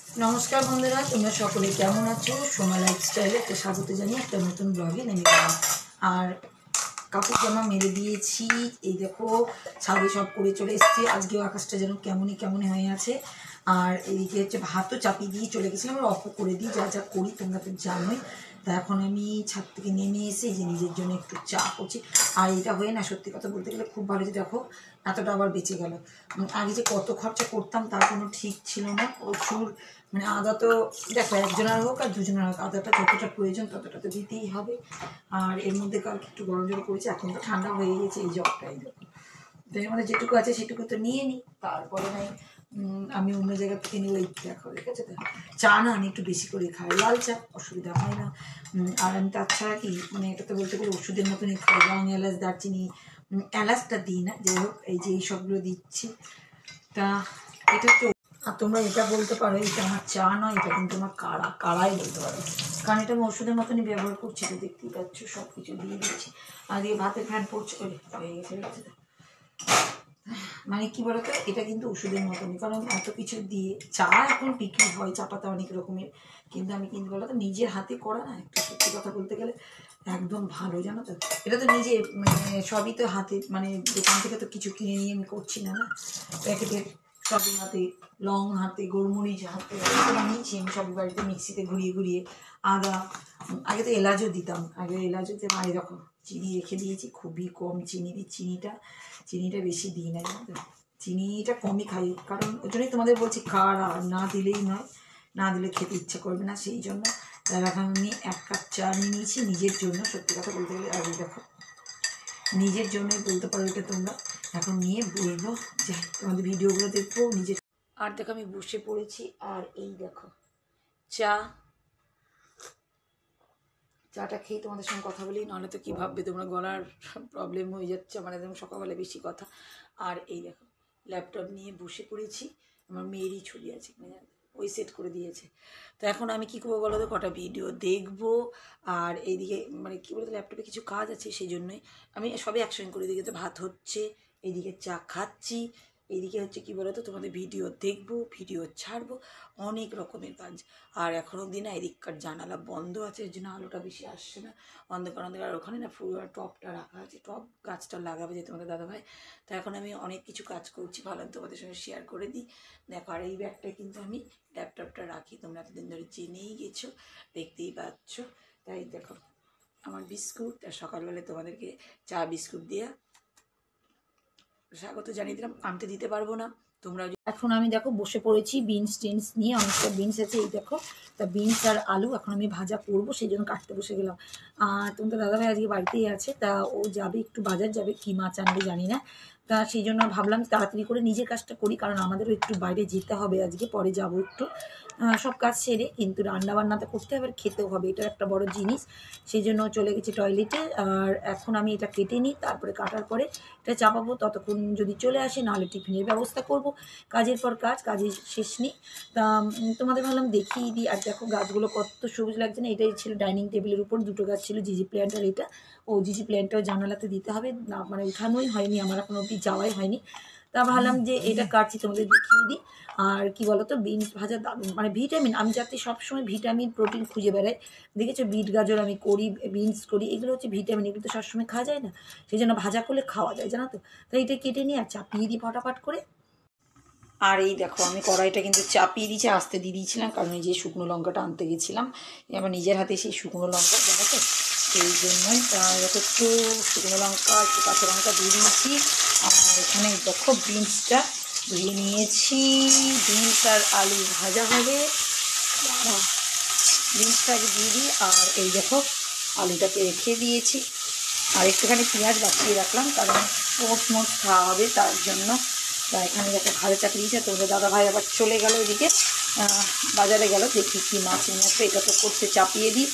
নমস্কার বন্ধুরা, তোমরা সকলে কেমন আছো? সোমা লাইফস্টাইলে একটা স্বাগত জানিয়ে একটা নতুন ব্লগে নেমে গেলাম। আর কাপড় জামা মেরে দিয়েছি, এই দেখো ছাদে সব করে চলে এসেছি। আজকেও আকাশটা যেন কেমনই হয়ে আছে। আর এইদিকে হচ্ছে ভাতও চাপিয়ে দিয়ে চলে গেছিলাম, আমরা অফ করে দিই, যা যা করি তোমরা তো জানোই। তা এখন আমি ছাদ থেকে নেমে এসে যে নিজের জন্য একটু চা করছি। আর এটা হয়ে না, সত্যি কথা বলতে গেলে খুব ভালো যে দেখো এতটা আবার বেঁচে গেল। আগে যে কত খরচা করতাম তার কোনো ঠিক ছিল না। প্রচুর মানে আদা তো দেখো একজনের হোক আর দুজনের হোক, আদাটা যতটা প্রয়োজন ততটা তো দিতেই হবে। আর এর মধ্যে কালকে একটু গরম জল করেছি, এখন তো ঠান্ডা হয়ে গেছে এই জলটাই দেখো। তো এর মধ্যে যেটুকু আছে সেটুকু তো নিয়ে নিই, তারপরে নাই আমি অন্য জায়গা থেকে নিয়ে ওই দেখো দেখেছো তো। চা না আমি একটু বেশি করে খাই, লাল চা, অসুবিধা হয় না। আর আমি তাছাড়া কি মানে এটা তো বলতে গেলে ওষুধের মতনই খাই, লং এলাচ দারচিনি, এলাচটা দিই না, যাই হোক এই যে এইসবগুলো দিচ্ছি। তা এটা হচ্ছে। আর তোমরা এটা বলতে পারো এটা আমার চা নয়, এটা কিন্তু আমার কাড়াই বলতে পারো, কারণ এটা আমি ওষুধের মতনই ব্যবহার করছি। তো দেখতেই পাচ্ছ সব কিছু দিয়ে দিচ্ছি। আর দিয়ে ভাতের ফ্যান পড়ছে করে হয়ে গেছে। মানে কি বলতো, এটা কিন্তু ওষুধের মতনই, কারণ এত কিছু দিয়ে চা এখন বিক্রি হয়, চা পাতা অনেক রকমের, কিন্তু আমি কিন্তু বলতো নিজের হাতে করা না, একটা সত্যি কথা বলতে গেলে একদম ভালো, জানো তো। এটা তো নিজে মানে সবই তো হাতে, মানে দোকান থেকে তো কিছু কিনে নিয়ে আমি করছি না, না প্যাকেটের সবই হাতে, লং হাতে, গোলমরিচ হাতে নিয়েছি আমি সবই বাড়িতে মিক্সিতে ঘুরিয়ে আদা, আগে তো এলাচও দিতাম, আগে এলাচও দিয়ে মারি, দেখো চিনি রেখে দিয়েছি, খুবই কম চিনি দিই, চিনিটা বেশি দিই না, জানো তো, চিনিটা কমই খাই, কারণ ওই জন্যই তোমাদের বলছি কারা না দিলেই নয়, না দিলে খেতে ইচ্ছে করবে না, সেই জন্য। এখন আমি 1 কাপ চা নিয়ে নিয়েছি নিজের জন্য, সত্যি কথা বলতে গেলে। আর দেখো নিজের জন্যই বলতে পারো এটা তোমরা। এখন নিয়ে বলবো যে তোমাদের ভিডিওগুলো দেখবো নিজের। আর দেখো আমি বসে পড়েছি, আর এই দেখো চাটা খেয়ে তোমাদের সঙ্গে কথা বলি, নাহলে তো কী ভাববে তোমরা, গলার প্রবলেম হয়ে যাচ্ছে আমার একদম সকালবেলা বেশি কথা। আর এই দেখো ল্যাপটপ নিয়ে বসে পড়েছি, আমার মেয়েরই ছবি আছে মানে ওই সেট করে দিয়েছে। তো এখন আমি কী করবো বলো তো, কটা ভিডিও দেখবো, আর এইদিকে মানে কী বলতো ল্যাপটপে কিছু কাজ আছে, সেই জন্যই আমি সবই একসঙ্গে করে দিকে। তো ভাত হচ্ছে, এইদিকে চা খাচ্ছি, এইদিকে হচ্ছে কী বলতো তোমাদের ভিডিও দেখবো, ভিডিও ছাড়বো, অনেক রকমের কাজ। আর এখন অবধি না এদিককার জানালা বন্ধ আছে, এর জন্য আলোটা বেশি আসছে না, অন্ধকার। আর ওখানে না ফুল টবটা রাখা আছে, টব গাছটা লাগাবে যে তোমাদের দাদাভাই। তো এখন আমি অনেক কিছু কাজ করছি, ভালো তোমাদের সঙ্গে শেয়ার করে দিই। দেখো আর এই ব্যাগটায় কিন্তু আমি ল্যাপটপটা রাখি, তোমরা এতদিন ধরে জেনেই গেছো, দেখতেই পাচ্ছ। তাই দেখো আমার বিস্কুট, আর সকালবেলায় তোমাদেরকে চা বিস্কুট দিয়ে স্বাগত জানিয়ে দিলাম। আমি তো দিতে পারবো না, তোমরা। এখন আমি দেখো বসে পড়েছি বিনস টিনস নিয়ে, অনেকটা বিনস আছে এই দেখো। তা বিনস আর আলু এখন আমি ভাজা করবো, সেই জন্য কাটতে বসে গেলাম। আর তুমি তো দাদাভাই আজকে বাড়িতেই আছে, তা ও যাবে একটু বাজার যাবে, কী মাছ আনবে জানি না। তা সেই জন্য ভাবলাম তাড়াতাড়ি করে নিজের কাজটা করি, কারণ আমাদেরও একটু বাইরে যেতে হবে আজকে, পরে যাবো একটু সব কাজ সেরে, কিন্তু রান্নাবান্না তো করতে হবে, খেতেও হবে, এটা একটা বড় জিনিস। সেই জন্য চলে গেছি টয়লেটে। আর এখন আমি এটা কেটে নিই, তারপরে কাটার পরে এটা চাপাবো, ততক্ষণ যদি চলে আসে নাহলে টিফিনের ব্যবস্থা করব। কাজের পর কাজের শেষ নেই। তা তোমাদের ভাবলাম দেখিয়ে দিই। আর দেখো গাছগুলো কত সবুজ লাগছে না, এটাই ছিল ডাইনিং টেবিলের উপর, দুটো গাছ ছিল, জিজি প্ল্যান্ট আর এটা। জিজি প্ল্যান্টটাও জানালাতে দিতে হবে না, মানে উঠানোই হয়নি আমার, এখন অবধি যাওয়াই হয়নি। তা ভাবলাম যে এটা কাটছি তোমাদের দেখিয়ে দিই। আর কি বলতো, বিনস ভাজা দারুণ, মানে ভিটামিন, আমি যাতে সবসময় ভিটামিন প্রোটিন খুঁজে বেড়াই। দেখেছো বিট গাজর আমি করি, বিনস করি, এগুলো হচ্ছে ভিটামিন, এগুলো তো সবসময় খাওয়া যায় না, সেই জন্য ভাজা করলে খাওয়া যায়, জানো তো। তো এইটা কেটে নিয়ে আর চাপিয়ে দিই ফটাফট করে। আর এই দেখো আমি কড়াইটা কিন্তু চাপিয়ে দিয়েছি, আস্তে দিয়ে দিয়েছিলাম, কারণ এই যে শুকনো লঙ্কাটা আনতে গেছিলাম, আমার নিজের হাতে সেই শুকনো লঙ্কা, জানো তো, সেই জন্যই একটু শুকনো লঙ্কা একটু কাঁচা লঙ্কা দিয়ে দিয়েছি। আর এখানে দেখো বিনসটা ধুয়ে নিয়েছি, বিনস আর আলু ভাজা হবে, বিনসটাকে দিয়ে দিই। আর এই দেখো আলুটাকে রেখে দিয়েছি, আর একটুখানি পেঁয়াজ বাঁচিয়ে রাখলাম, কারণ ওটস মোট খাওয়া হবে তার জন্য। তা এখানে দেখো ভাজা চাকরি দিয়েছে, তোমাদের দাদাভাই আবার চলে গেল ওইদিকে, বাজারে গেল, দেখি কী মাছ নিয়ে আসবে, এটা তো করতে চাপিয়ে দিই,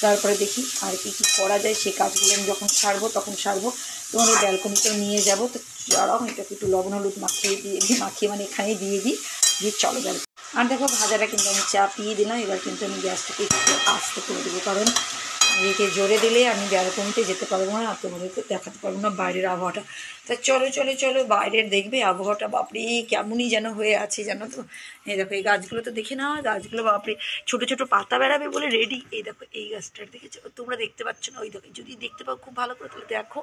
তারপরে দেখি আর কি কী করা যায়, সেই কাজগুলো আমি যখন সারবো তখন সারবো। তোমাদের ব্যালকনিতেও নিয়ে যাবো, তো চড়াও এটাকে একটু লবণ হলুদ মাখিয়ে মানে এখানেই দিয়ে দিই, দিয়ে চলো যাবে। আর দেখো ভাজাটা কিন্তু আমি চাপিয়ে দিলাম, এবার কিন্তু আমি গ্যাসটাকে একটু আস্তে করে দেবো, কারণ একে জোরে দিলে আমি ব্যালকনিতে যেতে পারবো না, তোমাদেরকে দেখাতে পারবো না বাইরের আবহাওয়াটা। তা চলো চলো চলো বাইরের দেখবে আবহাওয়াটা, বাপরে কেমনই যেন হয়ে আছে জানো তো। এই দেখো এই গাছগুলো তো দেখে নাও, গাছগুলো বাপরে ছোটো ছোটো পাতা বেড়াবে বলে রেডি। এই দেখো এই গাছটার দেখেছো তোমরা, দেখতে পাচ্ছ না? ওই দেখো, যদি দেখতে পাও খুব ভালো করে তাহলে দেখো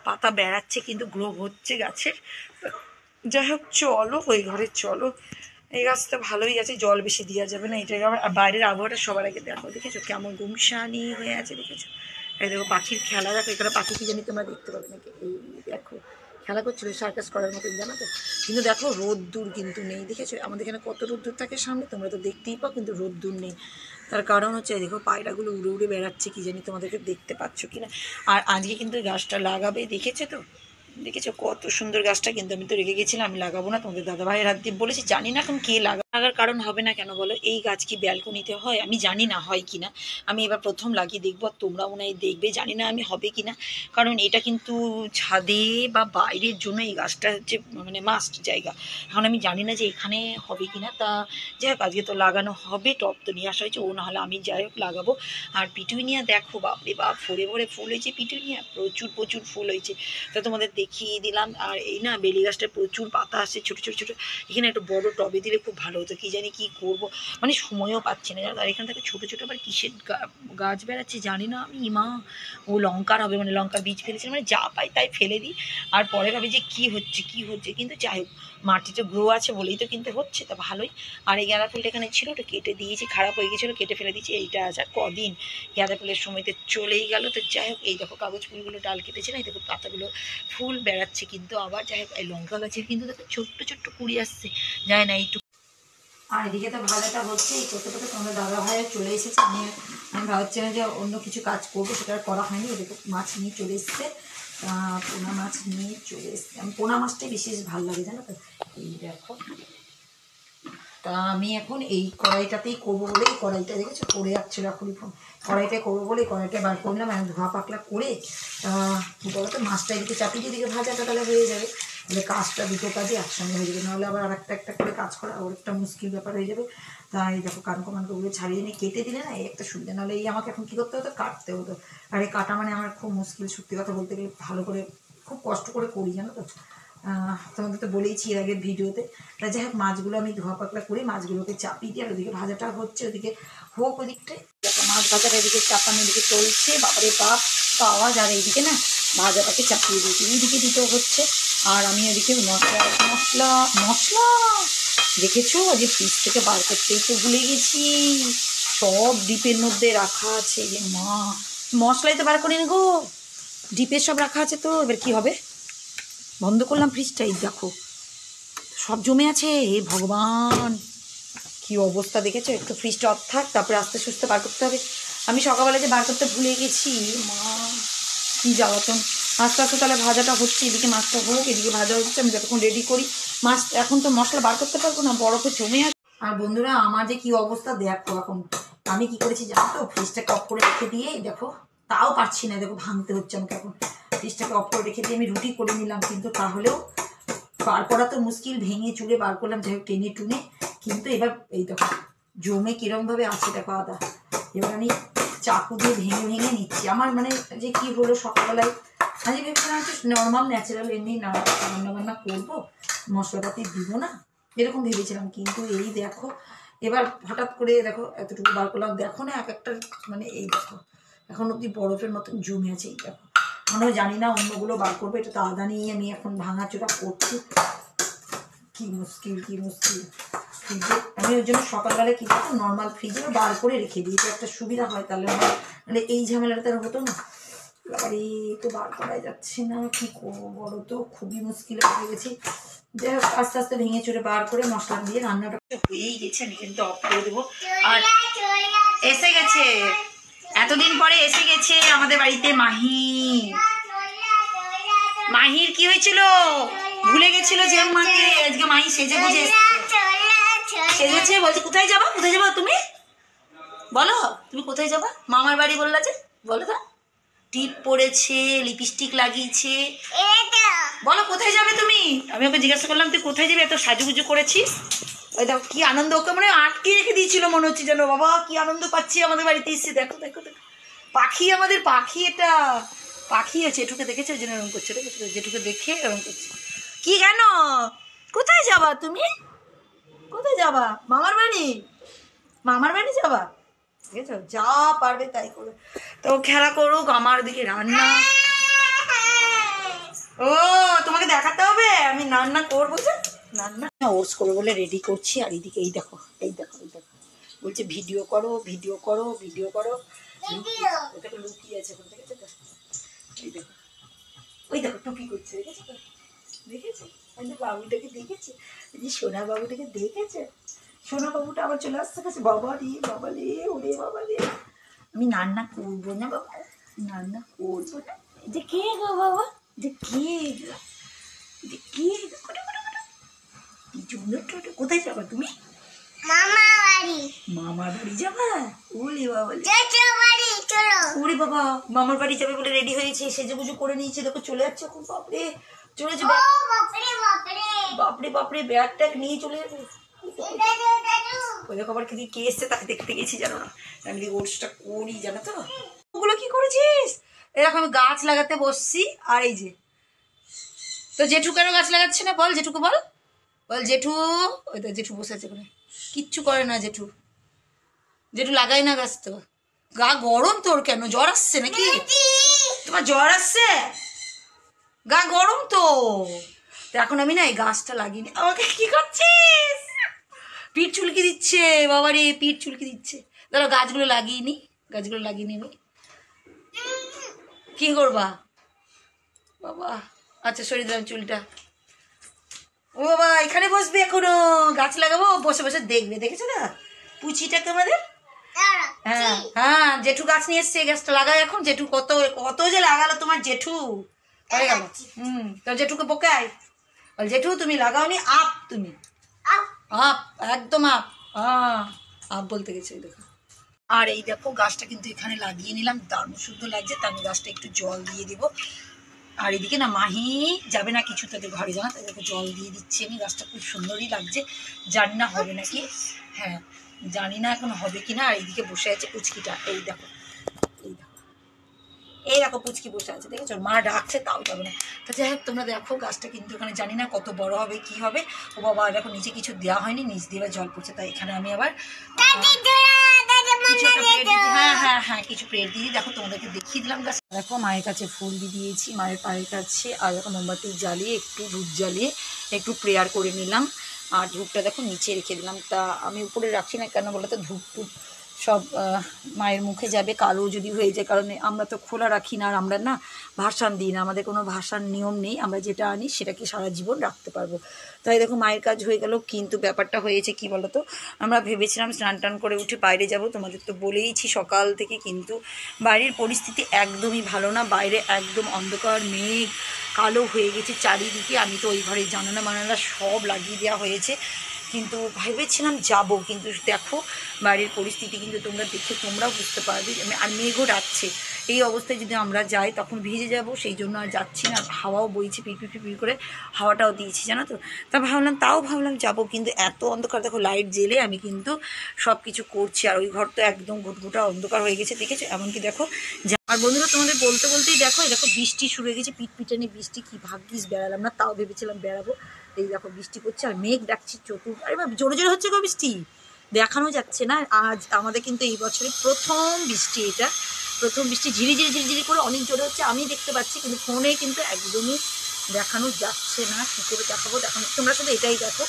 পাতা বেড়াচ্ছে কিন্তু গ্রো হচ্ছে গাছের। যাই হোক চলো ওই ঘরে চলো। এই গাছটা ভালোই আছে, জল বেশি দেওয়া যাবে না এটাকে আবার। বাইরের আবহাওয়াটা সবার আগে দেখো, দেখেছো কেমন গুমসানি হয়ে আছে, দেখেছো? এই দেখো পাখির খেলা দেখো, এখানে পাখি কি জানি তোমরা দেখতে পাবে নাকি, এই দেখো খেলা করছিল সার্কাস করার মতো, জানো তো। কিন্তু দেখো রোদ্দুর কিন্তু নেই, দেখেছো আমাদের এখানে কত রোদ্দুর থাকে সামনে, তোমরা তো দেখতেই পাও, কিন্তু রোদ্দুর নেই। তার কারণ হচ্ছে দেখো পায়রাগুলো উড়ে উড়ে বেড়াচ্ছে, কি জানি তোমাদেরকে দেখতে পাচ্ছ কি না। আর আজকে কিন্তু গাছটা লাগাবে, দেখেছো তো, দেখেছো কত সুন্দর গাছটা, কিন্তু আমি তো রেখে গেছিলাম আমি লাগাবো না, তোমাদের দাদাভাইয়ের হাত দিয়ে বলেছি, জানি না এখন কে লাগার কারণ হবে না কেন বলো। এই গাছ কি ব্যালকনিতে হয় আমি জানি না, হয় কি না। আমি এবার প্রথম লাগিয়ে দেখবো, আর তোমরা মনে হয় দেখবে, জানি না আমি হবে কি না। কারণ এটা কিন্তু ছাদে বা বাইরের জন্য এই গাছটা হচ্ছে মানে মাস্ট জায়গা। এখন আমি জানি না যে এখানে হবে কি না। তা যাই হোক আজকে তো লাগানো হবে, টব তো নিয়ে আসা হয়েছে, ও নাহলে আমি যাই হোক লাগাবো। আর পিটুনিয়া দেখো বাপরে বাপ ভরে ভরে ফুল হয়েছে, পিটুনিয়া প্রচুর প্রচুর ফুল হয়েছে, তা তোমাদের দেখিয়ে দিলাম। আর এই না বেলি গাছটা প্রচুর পাতা আসছে ছোটো ছোটো ছোটো, এখানে একটু বড় টবে দিলে খুব ভালো হতো, কি জানি কি করব, মানে সময়ও পাচ্ছি না। আর এখান থেকে ছোটো ছোটো আবার কিসের গাছ বেড়াচ্ছে জানি না আমি, মা ও লঙ্কার হবে, মানে লঙ্কার বীজ ফেলেছে, মানে যা পাই তাই ফেলে দিই। আর পরে ভাবি যে কী হচ্ছে কী হচ্ছে, কিন্তু যাই হোক মাটিতে গ্রো আছে বলেই তো কিন্তু হচ্ছে, তা ভালোই। আর এই গাঁদা ফুলটা এখানে ছিল, ওটা কেটে দিয়েছি, খারাপ হয়ে গেছিলো কেটে ফেলে দিয়েছি। এইটা আছে আর কদিন, গাঁদা ফুলের সময়তে চলেই গেল। তো যাই হোক এই দেখো কাগজ ফুলগুলো ডাল কেটেছে না, এই দেখো পাতাগুলো ফুল বেড়াচ্ছে কিন্তু আবার। যাই হোক এই লঙ্কা গাছের কিন্তু দেখো ছোট্ট ছোট্ট কুড়ি আসছে, যায় না এইটুকু। আর এদিকে তো ভালোটা হচ্ছে, এই করতে করতে তোমাদের দাদা ভাইও চলে এসেছে। আমি ভাবছিলাম যে অন্য কিছু কাজ করবো, সেটা আর করা হয়নি। এদিকে মাছ নিয়ে চলে এসছে, পোনা মাছ নিয়ে চলে এসছে। আমি পোনা মাছটাই বিশেষ ভালো লাগে জানো তো। এই দেখো তা আমি এখন এই কড়াইটাতেই করবো বলে, এই কড়াইটা দেখেছো পড়ে যাচ্ছিল এখনই, কড়াইটাই করবো বলে কড়াইটা বার করলাম। আমি ধোয়া পাকলা করে কী বলো তো, মাছটা এদিকে চাপিয়ে দিদিকে ভাজাটা তাহলে হয়ে যাবে, তাহলে কাজটা দুটো কাজই একসঙ্গে হয়ে যাবে, নাহলে আবার একটা একটা করে কাজ করা আবার একটা মুশকিল ব্যাপার হয়ে যাবে। তাই দেখো কানকো মানকোগুলো ছাড়িয়ে নিয়ে কেটে দিলে না এই একটা সুবিধা, নাহলে এই আমাকে এখন কী করতে হতো, কাটতে হতো। আর এই কাটা মানে আমার খুব মুশকিল, সত্যি কথা বলতে গেলে ভালো করে খুব কষ্ট করে করি জানো তো। তোমাদের তো বলেইছি এর আগের ভিডিওতে। তা যাই হোক মাছগুলো আমি ধোয়া পাকলা করে মাছগুলোকে চাপিয়ে দিই, আর ওদিকে ভাজাটা হচ্ছে, ওদিকে হোক ওদিকটায় দেখো মাছ ভাজাটা এদিকে চাপানো এদিকে চলছে, বাপরে বাপ আওয়াজ। আর এইদিকে না ভাজাটাকে চাপিয়ে দিয়েছি, এইদিকে দিতেও হচ্ছে। আর আমি এদিকে মশলা মশলা মশলা দেখেছো যে ফ্রিজ থেকে বার করতেই তো ভুলে গেছি, সব ডিপের মধ্যে রাখা আছে। যে মা মশলাই তো বার করিনি গো, ডিপের সব রাখা আছে। তো এবার কী হবে, বন্ধ করলাম ফ্রিজটাই, দেখো সব জমে আছে। হে ভগবান কি অবস্থা দেখেছো, একটু ফ্রিজটা অফ থাক তারপরে আস্তে সুস্তে বার করতে হবে। আমি সকালবেলা যে বার করতে ভুলে গেছি, মা কী জ্বালাতন। আস্তে আস্তে তাহলে ভাজাটা হচ্ছে, এদিকে মাছটা হোক এদিকে ভাজা হচ্ছে, আমি যতক্ষণ রেডি করি মাছ। এখন তো মশলা বার করতে পারবো না, বরফে জমে আছে। আর বন্ধুরা আমার যে কী অবস্থা দেখো, এখন আমি কি করেছি জানো তো, ফ্রিজটাকে অফ করে রেখে দিয়ে দেখো, তাও পারছি না, দেখো ভাঙতে হচ্ছে আমাকে এখন। ফ্রিজটাকে অফ করে রেখে দিয়ে আমি রুটি করে নিলাম, কিন্তু তাহলেও বার করা তো মুশকিল, ভেঙে চুড়ে বার করলাম, যাই হোক টেনে টুনে। কিন্তু এবার এই দেখো জমে কিরমভাবে আছে দেখো আদা। এবার আমি চাকু দিয়ে ভেঙে ভেঙে নিচ্ছি। আমার মানে যে কি হলো সকালবেলায় আমি ভেবেছিলাম হচ্ছে নর্মাল ন্যাচারাল এমনি না রান্না বান্না করবো, মশলাপাতি দিব না, এরকম ভেবেছিলাম। কিন্তু এই দেখো এবার হঠাৎ করে দেখো এতটুকু বার করলাম, দেখো না এক একটা মানে এই দেখো এখন অব্দি বরফের মতন জমে আছে। এই দেখো মনেও জানি না অন্যগুলো বার করবো, এটা তো আদা নিয়ে আমি এখন ভাঙাচোরা করছি। কি মুশকিল কি মুশকিল। ফ্রিজে আমি ওই জন্য সকালবেলা কী করতো, নর্মাল ফ্রিজে বার করে রেখে দিই, এটা একটা সুবিধা হয়। তাহলে আমার মানে এই ঝামেলাটা তার হতো না। আরে তো বার করাই যাচ্ছে না, কি করবো বলো তো, খুবই মুশকিল হয়ে গেছি। যাই হোক আস্তে আস্তে ভেঙে চুরে বার করে মশলা দিয়ে রান্নাটা হয়েই গেছে, আমি কিন্তু অফ করে দেবো। আর এসে গেছে, এতদিন পরে এসে গেছে আমাদের বাড়িতে মাহি। মাহির কি হয়েছিল, ভুলে গেছিল যে মাকে, আজকে মাহি সেজে বুঝে সেজেছে। বলছে কোথায় যাবা, কোথায় যাবা তুমি বলো, তুমি কোথায় যাবা, মামার বাড়ি বললা যে, বলো তো। টিপ পরেছে, লিপস্টিক লাগিয়েছে, বলো কোথায় যাবে তুমি। আমি ওকে জিজ্ঞাসা করলাম তুই কোথায় যাবে, এত সাজুগুজু করেছিস। ওই দেখো কি আনন্দ, ওকে মনে আটকে রেখে দিয়েছিল মনে হচ্ছে যেন, বাবা কি আনন্দ পাচ্ছি আমাদের বাড়িতে এসে। দেখো দেখো দেখো পাখি আমাদের পাখি, এটা পাখি আছে। জেঠুকে দেখেছে ওই জন্য এরকম করছে, দেখেছো? জেঠুকে দেখে এরকম করছে। কি কেন, কোথায় যাবা তুমি? কোথায় যাবা? মামার বাড়ি? মামার বাড়ি যাবা? বুঝেছো, যা পারবে তাই করবে। তো খেলা করুক, আমার দিকে রান্না। ও তোমাকে দেখাতে হবে আমি রান্না করবো, যে রান্না ওটস করবো বলে রেডি করছি। আর এইদিকে এই দেখো, এই দেখো, এই দেখো, বলছে ভিডিও করো, ভিডিও করো, ভিডিও করো। ওটাকে লুকিয়ে আছে, দেখেছো তো? এই দেখো, ওই দেখো টুপি করছে, দেখেছো তো? দেখেছে বাবুটাকে, দেখেছে সোনা বাবুটাকে, দেখেছে? সোনা বাবুটা আবার চলে আসতে গেছে। বাবা রে, বাবা রে, ওরে বাবা রে। আমি রান্না করবো না বাবা, রান্না করবো না। যে কে গো বাবা, যে কে, যে কে? কোথায় যাবা তুমি? মামার বাড়ি। মামার বাড়ি যাবা? ওরে বাবা, ওরে বাবা, মামার বাড়ি যাবে বলে রেডি হয়েছে, সেজেগুজু করে নিয়েছে, দেখো চলে যাচ্ছে এখন। বাপরে, চলে যাবে, বাপরে বাপরে, ব্যাগ ট্যাগ নিয়ে চলে যাবে। ওই দেখো আবার কিন্তু কে এসছে তাকে দেখতে গেছি, জানো না? আমি ওটসটা করি, জানো তো? ওগুলো কি করেছিস? এরকম আমি গাছ লাগাতে বসছি। আর এই যে তো জেঠু কেন গাছ লাগাচ্ছে না বল? জেঠুকে বল, বল জেঠু। ওই তো জেঠু বসে আছে ওখানে, কিচ্ছু করে না জেঠু। জেঠু লাগাই না গাছ। তো গা গরম তোর, কেন জ্বর আসছে নাকি? তোমার জ্বর আসছে? গা গরম তো। এখন আমি না এই গাছটা লাগিনি। আমাকে কি করছিস? পিঠ চুলকি দিচ্ছে বাবা রে, পিঠ চুলকি দিচ্ছে। ধরো গাছগুলো লাগিয়ে নি, গাছগুলো লাগিয়ে নি আমি। কি করবা বাবা? আচ্ছা সরিয়ে দিলাম চুলটা। ও বাবা, এখানে বসবে এখনো? গাছ লাগাবো, বসে বসে দেখবে, দেখেছো না পুচিটাকে আমাদের? হ্যাঁ হ্যাঁ, জেঠু গাছ নিয়ে এসছে, গাছটা লাগাই এখন। জেঠু কত কত যে লাগালো তোমার জেঠু, হয়ে গেল। তো জেঠুকে বোকাই, বল জেঠু তুমি লাগাওনি, আপ তুমি, আপ, একদম আপ। হ্যাঁ, আপ বলতে গেছে, দেখো। আর এই দেখো গাছটা কিন্তু এখানে লাগিয়ে নিলাম, দারুণ সুন্দর লাগছে। তা আমি গাছটা একটু জল দিয়ে দিব। আর এদিকে না মাহি যাবে না কিছু তাদের ঘরে, জানা, তাদেরকে জল দিয়ে দিচ্ছি আমি। গাছটা খুব সুন্দরই লাগছে, জানি না হবে নাকি। হ্যাঁ, জানি না এখন হবে কিনা। আর এইদিকে বসে আছে পুচকিটা, এই দেখো, এই দেখো, এই দেখো পুচকি বসে আছে, দেখেছো? মা ডাকছে তাও যাবে না। তো যাই হোক, তোমরা দেখো গাছটা কিন্তু ওখানে জানি না কত বড় হবে, কি হবে। ও বাবা, দেখো নিচে কিছু দেওয়া হয়নি, নিচ দিয়ে জল পড়ছে। তাই এখানে আমি আবার হ্যাঁ হ্যাঁ হ্যাঁ কিছু প্লেট দিয়ে, দেখো তোমাদেরকে দেখিয়ে দিলাম গাছ। দেখো মায়ের কাছে ফুল দিয়ে দিয়েছি, মায়ের পায়ের কাছে। আর দেখো মোমবাতি জ্বালিয়ে, একটু ধূপ জ্বালিয়ে একটু প্রেয়ার করে নিলাম। আর ধূপটা দেখো নিচে রেখে দিলাম। তা আমি উপরে রাখছি না, কেন বলো তো? ধূপ টুপ সব মায়ের মুখে যাবে, কালো যদি হয়ে যায়। কারণ আমরা তো খোলা রাখি না, আর আমরা না ভাসান দিই না, আমাদের কোনো ভাসান নিয়ম নেই। আমরা যেটা আনি সেটাকে সারা জীবন রাখতে পারবো। তাই দেখো মায়ের কাজ হয়ে গেল। কিন্তু ব্যাপারটা হয়েছে কি বলো তো, আমরা ভেবেছিলাম স্নান টান করে উঠে বাইরে যাব, তোমাদের তো বলেইছি সকাল থেকে। কিন্তু বাইরের পরিস্থিতি একদমই ভালো না, বাইরে একদম অন্ধকার, মেঘ কালো হয়ে গেছে চারিদিকে। আমি তো ওই ঘরে জানালা মানালা সব লাগিয়ে দেওয়া হয়েছে, কিন্তু ভেবেছিলাম যাব। কিন্তু দেখো বাইরের পরিস্থিতি কিন্তু তোমরা দেখে তোমরাও বুঝতে পারবে। আর মেঘও ডাকছে, এই অবস্থায় যদি আমরা যাই তখন ভিজে যাব, সেই জন্য আর যাচ্ছি না। আর হাওয়াও বইছে পিড় পিড় করে, হাওয়াটাও দিয়েছি, জানো তো। তা ভাবলাম যাবো, কিন্তু এত অন্ধকার। দেখো লাইট জেলে আমি কিন্তু সব কিছু করছি। আর ওই ঘর তো একদম ঘুটঘুটা অন্ধকার হয়ে গেছে, দেখেছো? এমনকি দেখো। আর বন্ধুরা তোমাদের বলতে বলতেই দেখো, এই দেখো বৃষ্টি শুরু হয়ে গেছে, পিটপিটানি বৃষ্টি। কি ভাগ্যিস বেড়ালাম না, তাও ভেবেছিলাম বেড়াবো। এই দেখো বৃষ্টি পড়ছে, আর মেঘ ডাকছি চতুর। আরে বা জোরে জোরে হচ্ছে গো বৃষ্টি, দেখানো যাচ্ছে না। আজ আমাদের কিন্তু এই বছরে প্রথম বৃষ্টি, এটা প্রথম বৃষ্টি। ঝিরিঝিরি ঝিরিঝিরি করে অনেক জোরে হচ্ছে, আমি দেখতে পাচ্ছি, কিন্তু ফোনে কিন্তু একদমই দেখানো যাচ্ছে না। কী করে দেখাবো? দেখানো তোমরা শুধু এটাই দেখো,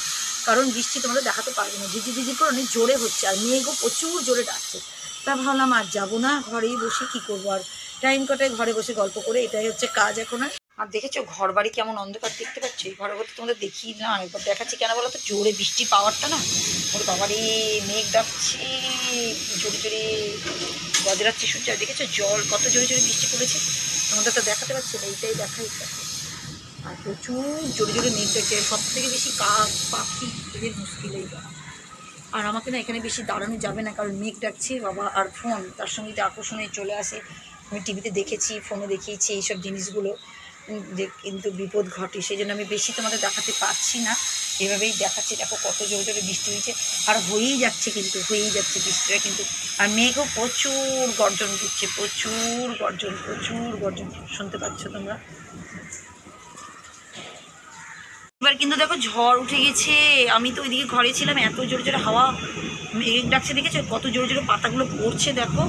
কারণ বৃষ্টি তোমরা দেখাতে পারবে না। ঝিঝি ঝিঝি করে অনেক জোরে হচ্ছে, আর মেঘও প্রচুর জোরে ডাকছে। তা ভাবলাম আর যাবো না, ঘরেই বসে কী করবো আর, টাইম কাটায় ঘরে বসে গল্প করে, এটাই হচ্ছে কাজ এখন। আর দেখেছো ঘর বাড়ি কেমন অন্ধকার, দেখতে পাচ্ছ? এই ঘরের মধ্যে তোমাদের দেখিয়ে না একবার দেখাচ্ছি, কেন বলো তো? জোরে বৃষ্টি পাওয়ারটা না, ওর বাবারে মেঘ ডাকছে জোরে জোরে, গজরাচ্ছে সূর্য। আর দেখেছো জল কত জোরে জোরে বৃষ্টি পড়েছে, তোমাদের তো দেখাতে পারছে না, এইটাই দেখাই। আর প্রচুর জোরে জোরে মেঘ ডাকছে। সব থেকে বেশি কাক পাখি এদের মুশকিল এই। আর আমাকে না এখানে বেশি দাঁড়ানো যাবে না, কারণ মেঘ ডাকছে বাবা। আর ফোন তার সঙ্গে যে আকর্ষণে চলে আসে, আমি টিভিতে দেখেছি, ফোনে দেখিয়েছি এইসব জিনিসগুলো। যে কিন্তু বিপদ ঘটে, সেই জন্য আমি বেশি তোমাদের দেখাতে পারছি না, এভাবেই দেখাচ্ছি। দেখো কত জোরে জোরে বৃষ্টি হয়েছে, আর হয়েই যাচ্ছে, কিন্তু হয়েই যাচ্ছে বৃষ্টিটা কিন্তু। আর মেঘও প্রচুর গর্জন দিচ্ছে, প্রচুর গর্জন, প্রচুর গর্জন শুনতে পাচ্ছ তোমরা। এবার কিন্তু দেখো ঝড় উঠে গেছে, আমি তো ওইদিকে ঘরে ছিলাম, এত জোরে জোরে হাওয়া, মেঘ ডাকছে, দেখেছো কত জোরে জোরে পাতাগুলো পড়ছে, দেখো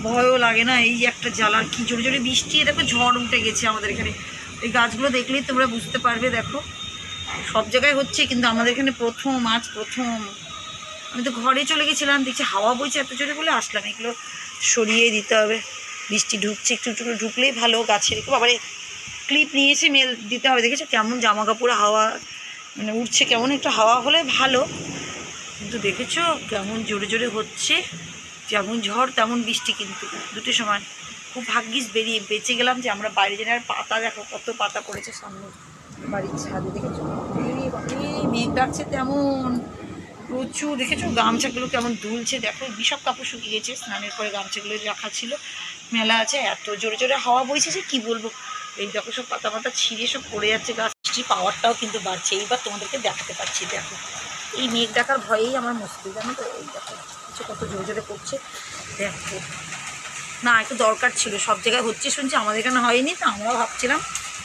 ভয়ও লাগে না, এই একটা জ্বালার কি জোরে জোরে বৃষ্টি, দেখো ঝড় উঠে গেছে আমাদের এখানে। এই গাছগুলো দেখলেই তোমরা বুঝতে পারবে, দেখো সব জায়গায় হচ্ছে, কিন্তু আমাদের এখানে প্রথম, আজ প্রথম। আমি তো ঘরে চলে গেছিলাম, দেখছি হাওয়া বইছে এত জোরে বলে আসলাম, এগুলো সরিয়ে দিতে হবে। বৃষ্টি ঢুকছে, একটু একটু ঢুকলেই ভালো গাছের, একটু আবার ক্লিপ নিয়ে এসে মেল দিতে হবে। দেখেছো কেমন জামা কাপড় হাওয়া মানে উঠছে, কেমন একটু হাওয়া হলে ভালো, কিন্তু দেখেছো কেমন জোরে জোরে হচ্ছে, যেমন ঝড় তেমন বৃষ্টি, কিন্তু দুটো সময় খুব ভাগ্যিস বেঁচে গেলাম যে আমরা বাইরে যেন। আর পাতা দেখো কত পাতা পড়েছে সামনে বাড়ির ছাদে, দেখেছো মেঘ ডাকছে তেমন প্রচুর, দেখেছো গামছাগুলো কেমন দুলছে, দেখো বিশাল কাপড় শুকিয়ে গেছে, স্নানের পরে গামছাগুলো রাখা ছিল মেলা আছে, এত জোরে জোরে হাওয়া বইছে যে কী বলবো। এই দেখো সব পাতা পাতা ছিঁড়ে সব পড়ে যাচ্ছে, গাছটি পাওয়ারটাও কিন্তু বাড়ছে। এইবার তোমাদেরকে দেখাতে পারছি, দেখো এই মেঘ ডাকার ভয়েই আমার মুশকিল, জানো তো। এই দেখো কত জোরে জোরে পড়ছে, দেখো না একটু দরকার ছিল, সব জায়গায় হচ্ছে শুনছি, আমাদের এখানে হয়নি, তো আমরাও ভাবছিলাম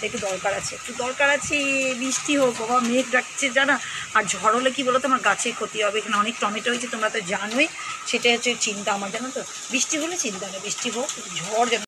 একটু দরকার আছে, একটু দরকার আছে, বৃষ্টি হোক বাবা, মেঘ ডাকছে জানা। আর ঝড় হলে কী বলো তো, আমার গাছের ক্ষতি হবে, এখানে অনেক টমেটো হয়েছে, তোমরা তো জানোই, সেটাই হচ্ছে চিন্তা আমার, জানো তো। বৃষ্টি হলে চিন্তা নেই, বৃষ্টি হোক, ঝড় যেন